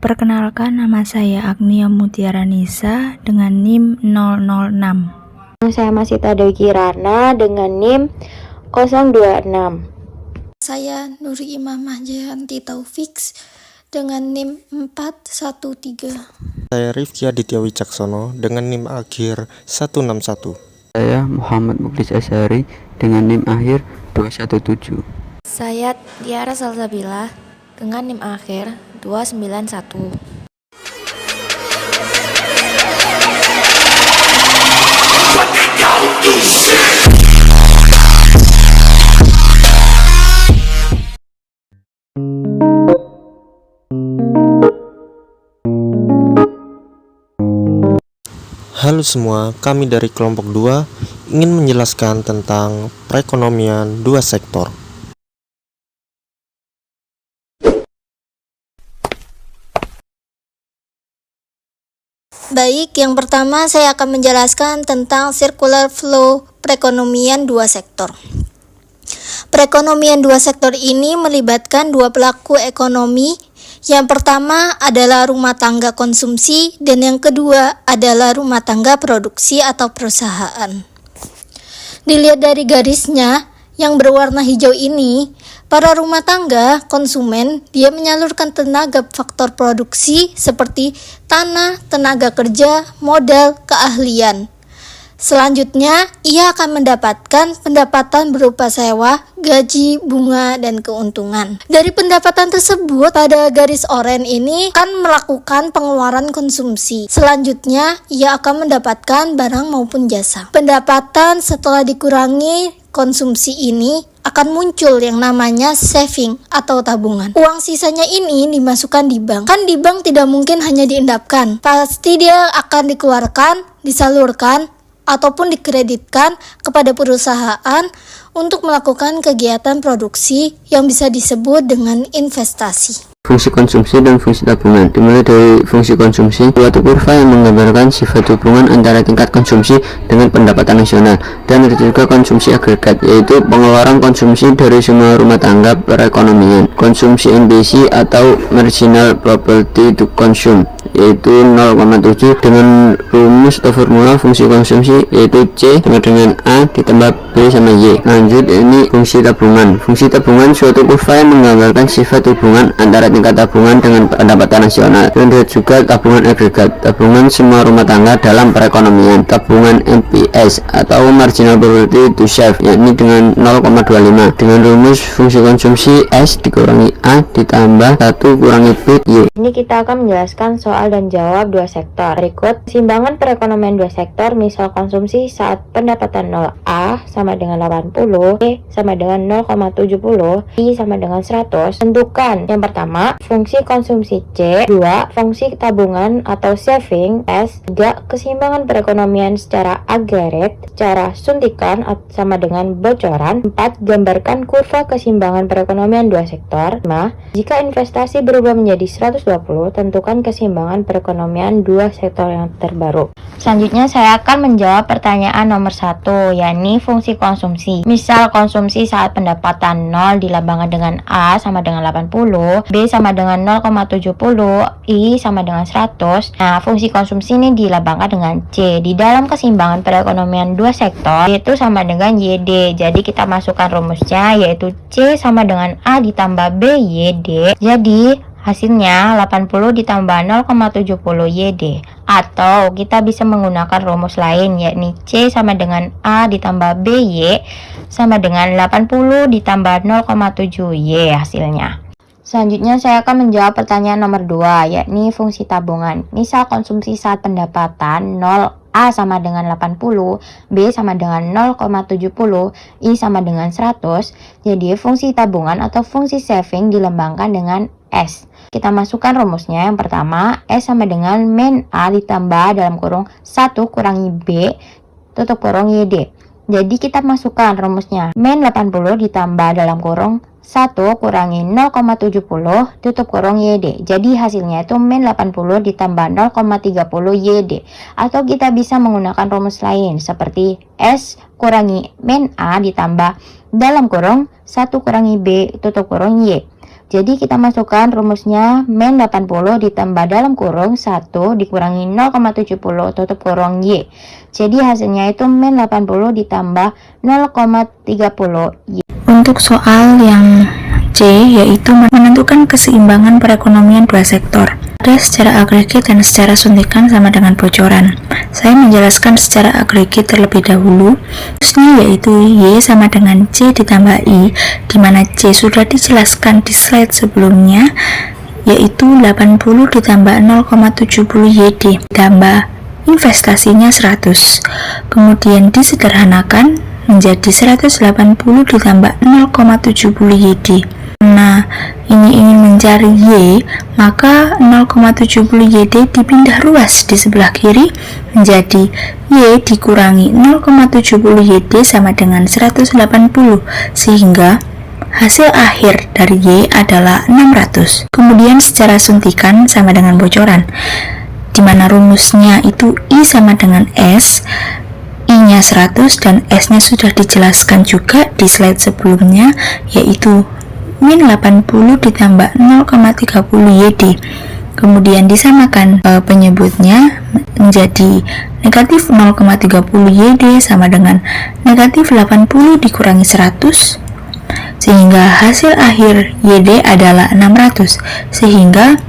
Perkenalkan, nama saya Agnia Mutiara Nisa dengan NIM 006. Saya Masita Dewi Kirana dengan NIM 026. Saya Nuri Imamah Jayanti Taufik dengan NIM 413. Saya Rifki Aditya Wicaksono dengan NIM akhir 161. Saya Muhammad Muklis Asyari dengan NIM akhir 217. Saya Tiara Salsabila dengan NIM akhir 291. Halo semua, kami dari kelompok 2 ingin menjelaskan tentang perekonomian dua sektor. Baik, yang pertama saya akan menjelaskan tentang circular flow perekonomian dua sektor. Perekonomian dua sektor ini melibatkan dua pelaku ekonomi. Yang pertama adalah rumah tangga konsumsi dan yang kedua adalah rumah tangga produksi atau perusahaan. Dilihat dari garisnya yang berwarna hijau ini, para rumah tangga konsumen dia menyalurkan tenaga faktor produksi seperti tanah, tenaga kerja, modal, keahlian. Selanjutnya, ia akan mendapatkan pendapatan berupa sewa, gaji, bunga, dan keuntungan. Dari pendapatan tersebut, pada garis oranye ini akan melakukan pengeluaran konsumsi. Selanjutnya, ia akan mendapatkan barang maupun jasa. Pendapatan setelah dikurangi konsumsi ini akan muncul yang namanya saving atau tabungan. Uang sisanya ini dimasukkan di bank. Kan di bank tidak mungkin hanya diendapkan. Pasti dia akan dikeluarkan, disalurkan, ataupun dikreditkan kepada perusahaan untuk melakukan kegiatan produksi yang bisa disebut dengan investasi. Fungsi konsumsi dan fungsi tabungan. Dimulai dari fungsi konsumsi, suatu kurva yang menggambarkan sifat hubungan antara tingkat konsumsi dengan pendapatan nasional, dan ada juga konsumsi agregat, yaitu pengeluaran konsumsi dari semua rumah tangga perekonomian. Konsumsi MPC atau marginal property to consume, yaitu 0,7 dengan rumus atau formula fungsi konsumsi yaitu C sama dengan A ditambah B sama Y. Lanjut, ini fungsi tabungan. Fungsi tabungan suatu kurva yang menggambarkan sifat hubungan antara tingkat tabungan dengan pendapatan nasional, dan ada juga tabungan agregat, tabungan semua rumah tangga dalam perekonomian. Tabungan MPS atau marginal property to save, yakni dengan 0,25 dengan rumus fungsi konsumsi S dikurangi A ditambah 1 kurangi B Y. Ini kita akan menjelaskan soal dan jawab dua sektor. Berikut keseimbangan perekonomian dua sektor, misal konsumsi saat pendapatan 0, A sama dengan 80, B sama dengan 0,70, I sama dengan 100. Tentukan yang pertama fungsi konsumsi C, 2 fungsi tabungan atau saving S, 3 keseimbangan perekonomian secara agregat, secara suntikan sama dengan bocoran, 4 gambarkan kurva keseimbangan perekonomian dua sektor, 5 jika investasi berubah menjadi 120, tentukan keseimbangan perekonomian dua sektor yang terbaru. Selanjutnya saya akan menjawab pertanyaan nomor 1, yakni fungsi konsumsi. Misal konsumsi saat pendapatan 0 dilambangkan dengan A sama dengan 80, B sama dengan 0,70, I sama dengan 100. Nah, fungsi konsumsi ini dilambangkan dengan C. Di dalam keseimbangan perekonomian dua sektor itu sama dengan YD. Jadi kita masukkan rumusnya yaitu C sama dengan A ditambah B YD. Jadi hasilnya 80 ditambah 0,70 YD. Atau kita bisa menggunakan rumus lain, yakni C sama dengan A ditambah BY sama dengan 80 ditambah 0,7 Y hasilnya. Selanjutnya saya akan menjawab pertanyaan nomor 2, yakni fungsi tabungan. Misal konsumsi saat pendapatan 0, A sama dengan 80, B sama dengan 0,70, I sama dengan 100. Jadi fungsi tabungan atau fungsi saving dilambangkan dengan S. Kita masukkan rumusnya. Yang pertama, S sama dengan min A ditambah dalam kurung 1 kurangi B tutup kurung YD. Jadi kita masukkan rumusnya. Min 80 ditambah dalam kurung 1 kurangi 0,70 tutup kurung YD. Jadi hasilnya itu min 80 ditambah 0,30 YD. Atau kita bisa menggunakan rumus lain seperti S kurangi min A ditambah dalam kurung 1 kurangi B tutup kurung Y. Jadi kita masukkan rumusnya min 80 ditambah dalam kurung 1 dikurangi 0,70 tutup kurung Y. Jadi hasilnya itu min 80 ditambah 0,30 Y. Untuk soal yang C, yaitu menentukan keseimbangan perekonomian dua sektor. Ada secara agregat dan secara suntikan sama dengan bocoran. Saya menjelaskan secara agregat terlebih dahulu, khususnya yaitu Y sama dengan C ditambah I, di mana C sudah dijelaskan di slide sebelumnya, yaitu 80 ditambah 0,70 YD ditambah investasinya 100. Kemudian disederhanakan menjadi 180 ditambah 0,70 YD. Nah, ini ingin mencari Y, maka 0,70 YD dipindah ruas di sebelah kiri menjadi Y dikurangi 0,70 YD sama dengan 180, sehingga hasil akhir dari Y adalah 600. Kemudian secara suntikan sama dengan bocoran, di mana rumusnya itu I sama dengan S, I-nya 100 dan S-nya sudah dijelaskan juga di slide sebelumnya, yaitu min 80 ditambah 0,30 YD. Kemudian disamakan penyebutnya menjadi negatif 0,30 YD sama dengan negatif 80 dikurangi 100, sehingga hasil akhir YD adalah 600. Sehingga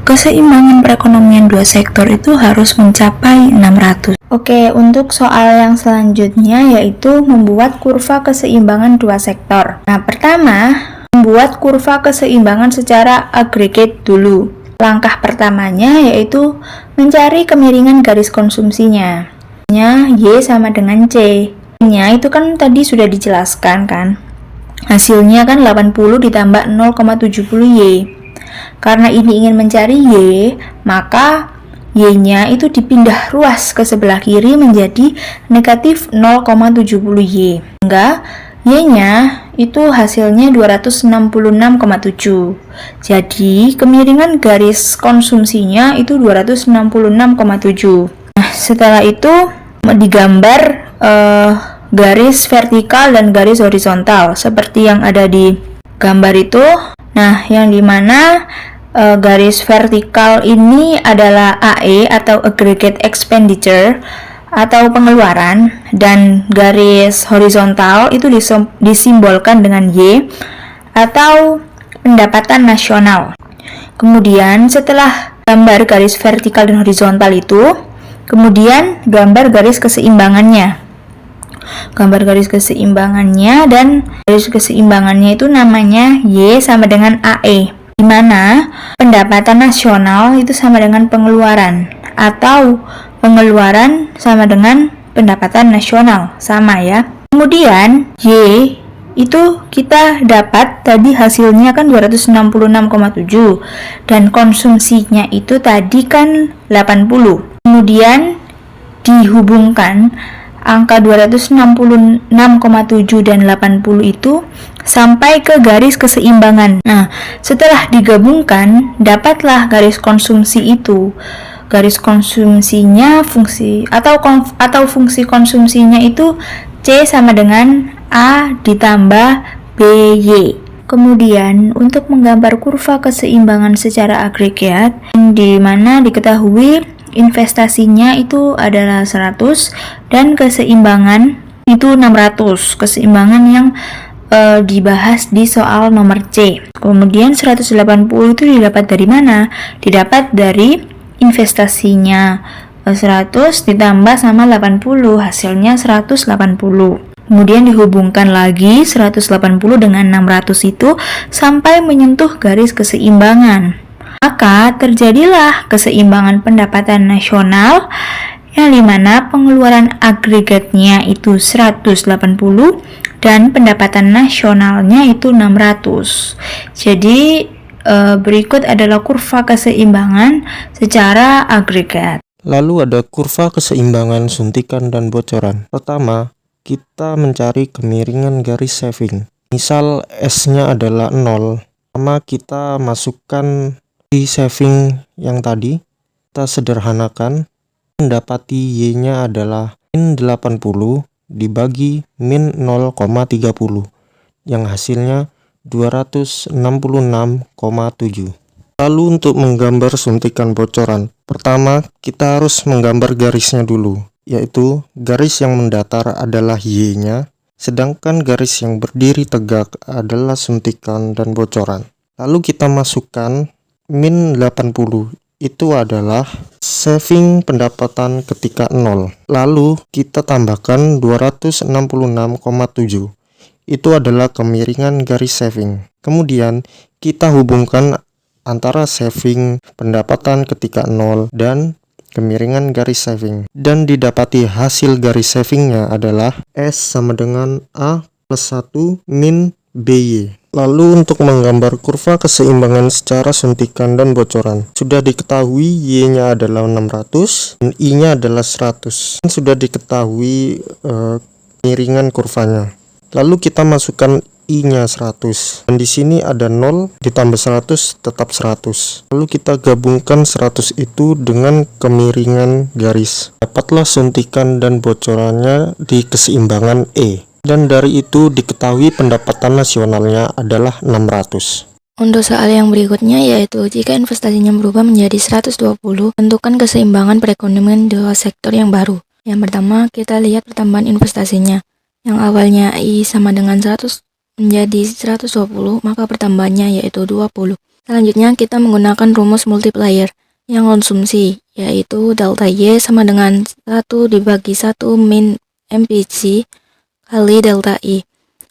keseimbangan perekonomian dua sektor itu harus mencapai 600. Oke, untuk soal yang selanjutnya yaitu membuat kurva keseimbangan dua sektor. Nah, pertama, membuat kurva keseimbangan secara agregat dulu. Langkah pertamanya yaitu mencari kemiringan garis konsumsinya. Y sama dengan C. Y-nya itu kan tadi sudah dijelaskan kan. Hasilnya kan 80 ditambah 0,70 Y. Karena ini ingin mencari Y, maka Y-nya itu dipindah ruas ke sebelah kiri menjadi negatif 0,70 Y. Sehingga Y-nya itu hasilnya 266,7. Jadi kemiringan garis konsumsinya itu 266,7. Nah, setelah itu digambar garis vertikal dan garis horizontal seperti yang ada di gambar itu. Nah, yang dimana garis vertikal ini adalah AE atau Aggregate Expenditure atau pengeluaran, dan garis horizontal itu disimbolkan dengan Y atau pendapatan nasional. Kemudian setelah gambar garis vertikal dan horizontal itu, kemudian gambar garis keseimbangannya. Gambar garis keseimbangannya, dan garis keseimbangannya itu namanya Y sama dengan AE, di mana pendapatan nasional itu sama dengan pengeluaran, atau pengeluaran sama dengan pendapatan nasional, sama ya. Kemudian Y itu kita dapat tadi hasilnya kan 266,7 dan konsumsinya itu tadi kan 80. Kemudian dihubungkan angka 266,7 dan 80 itu sampai ke garis keseimbangan. Nah, setelah digabungkan dapatlah garis konsumsi itu. Garis konsumsinya fungsi fungsi konsumsinya itu C sama dengan A ditambah BY. Kemudian untuk menggambar kurva keseimbangan secara agregat, di mana diketahui investasinya itu adalah 100 dan keseimbangan itu 600. Keseimbangan yang dibahas di soal nomor C. Kemudian 180 itu didapat dari mana? Didapat dari investasinya 100 ditambah sama 80, hasilnya 180. Kemudian dihubungkan lagi 180 dengan 600 itu sampai menyentuh garis keseimbangan. Maka terjadilah keseimbangan pendapatan nasional yang dimana pengeluaran agregatnya itu 180 dan pendapatan nasionalnya itu 600. Jadi berikut adalah kurva keseimbangan secara agregat. Lalu ada kurva keseimbangan suntikan dan bocoran. Pertama, kita mencari kemiringan garis saving. Misal S-nya adalah 0, sama kita masukkan di saving yang tadi, kita sederhanakan, mendapati Y-nya adalah min 80 dibagi min 0,30, yang hasilnya 266,7. Lalu untuk menggambar suntikan bocoran, pertama kita harus menggambar garisnya dulu, yaitu garis yang mendatar adalah Y-nya, sedangkan garis yang berdiri tegak adalah suntikan dan bocoran. Lalu kita masukkan min 80, itu adalah saving pendapatan ketika 0. Lalu kita tambahkan 266,7, itu adalah kemiringan garis saving. Kemudian kita hubungkan antara saving pendapatan ketika 0 dan kemiringan garis saving, dan didapati hasil garis savingnya adalah S sama dengan A plus 1 min BY. Lalu untuk menggambar kurva keseimbangan secara suntikan dan bocoran, sudah diketahui Y-nya adalah 600 dan I-nya adalah 100. Sudah diketahui kemiringan kurvanya. Lalu kita masukkan I-nya 100, dan di sini ada 0 ditambah 100 tetap 100. Lalu kita gabungkan 100 itu dengan kemiringan garis. Dapatlah suntikan dan bocorannya di keseimbangan E. Dan dari itu diketahui pendapatan nasionalnya adalah 600. Untuk soal yang berikutnya yaitu jika investasinya berubah menjadi 120, tentukan keseimbangan perekonomian dua sektor yang baru. Yang pertama, kita lihat pertambahan investasinya. Yang awalnya I sama dengan 100 menjadi 120, maka pertambahannya yaitu 20. Selanjutnya kita menggunakan rumus multiplier yang konsumsi, yaitu delta Y sama dengan 1 dibagi 1 min MPC kali delta I.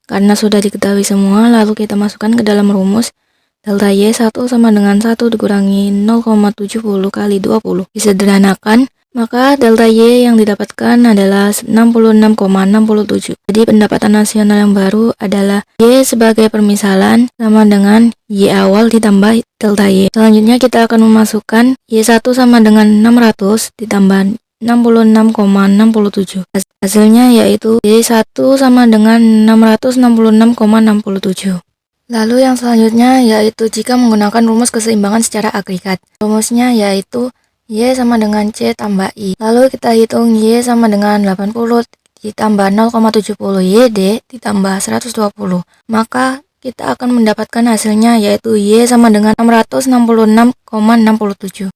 Karena sudah diketahui semua, lalu kita masukkan ke dalam rumus. Delta Y 1 sama dengan 1 dikurangi 0,70 kali 20. Disederhanakan, maka delta Y yang didapatkan adalah 66,67. Jadi pendapatan nasional yang baru adalah Y sebagai permisalan sama dengan Y awal ditambah delta Y. Selanjutnya kita akan memasukkan Y1 sama dengan 600 ditambah 66,67. Hasilnya yaitu Y1 sama dengan 666,67. Lalu yang selanjutnya yaitu jika menggunakan rumus keseimbangan secara agregat. Rumusnya yaitu Y sama dengan C tambah I. Lalu kita hitung Y sama dengan 80 ditambah 0,70 YD ditambah 120. Maka kita akan mendapatkan hasilnya yaitu Y sama dengan 666,67.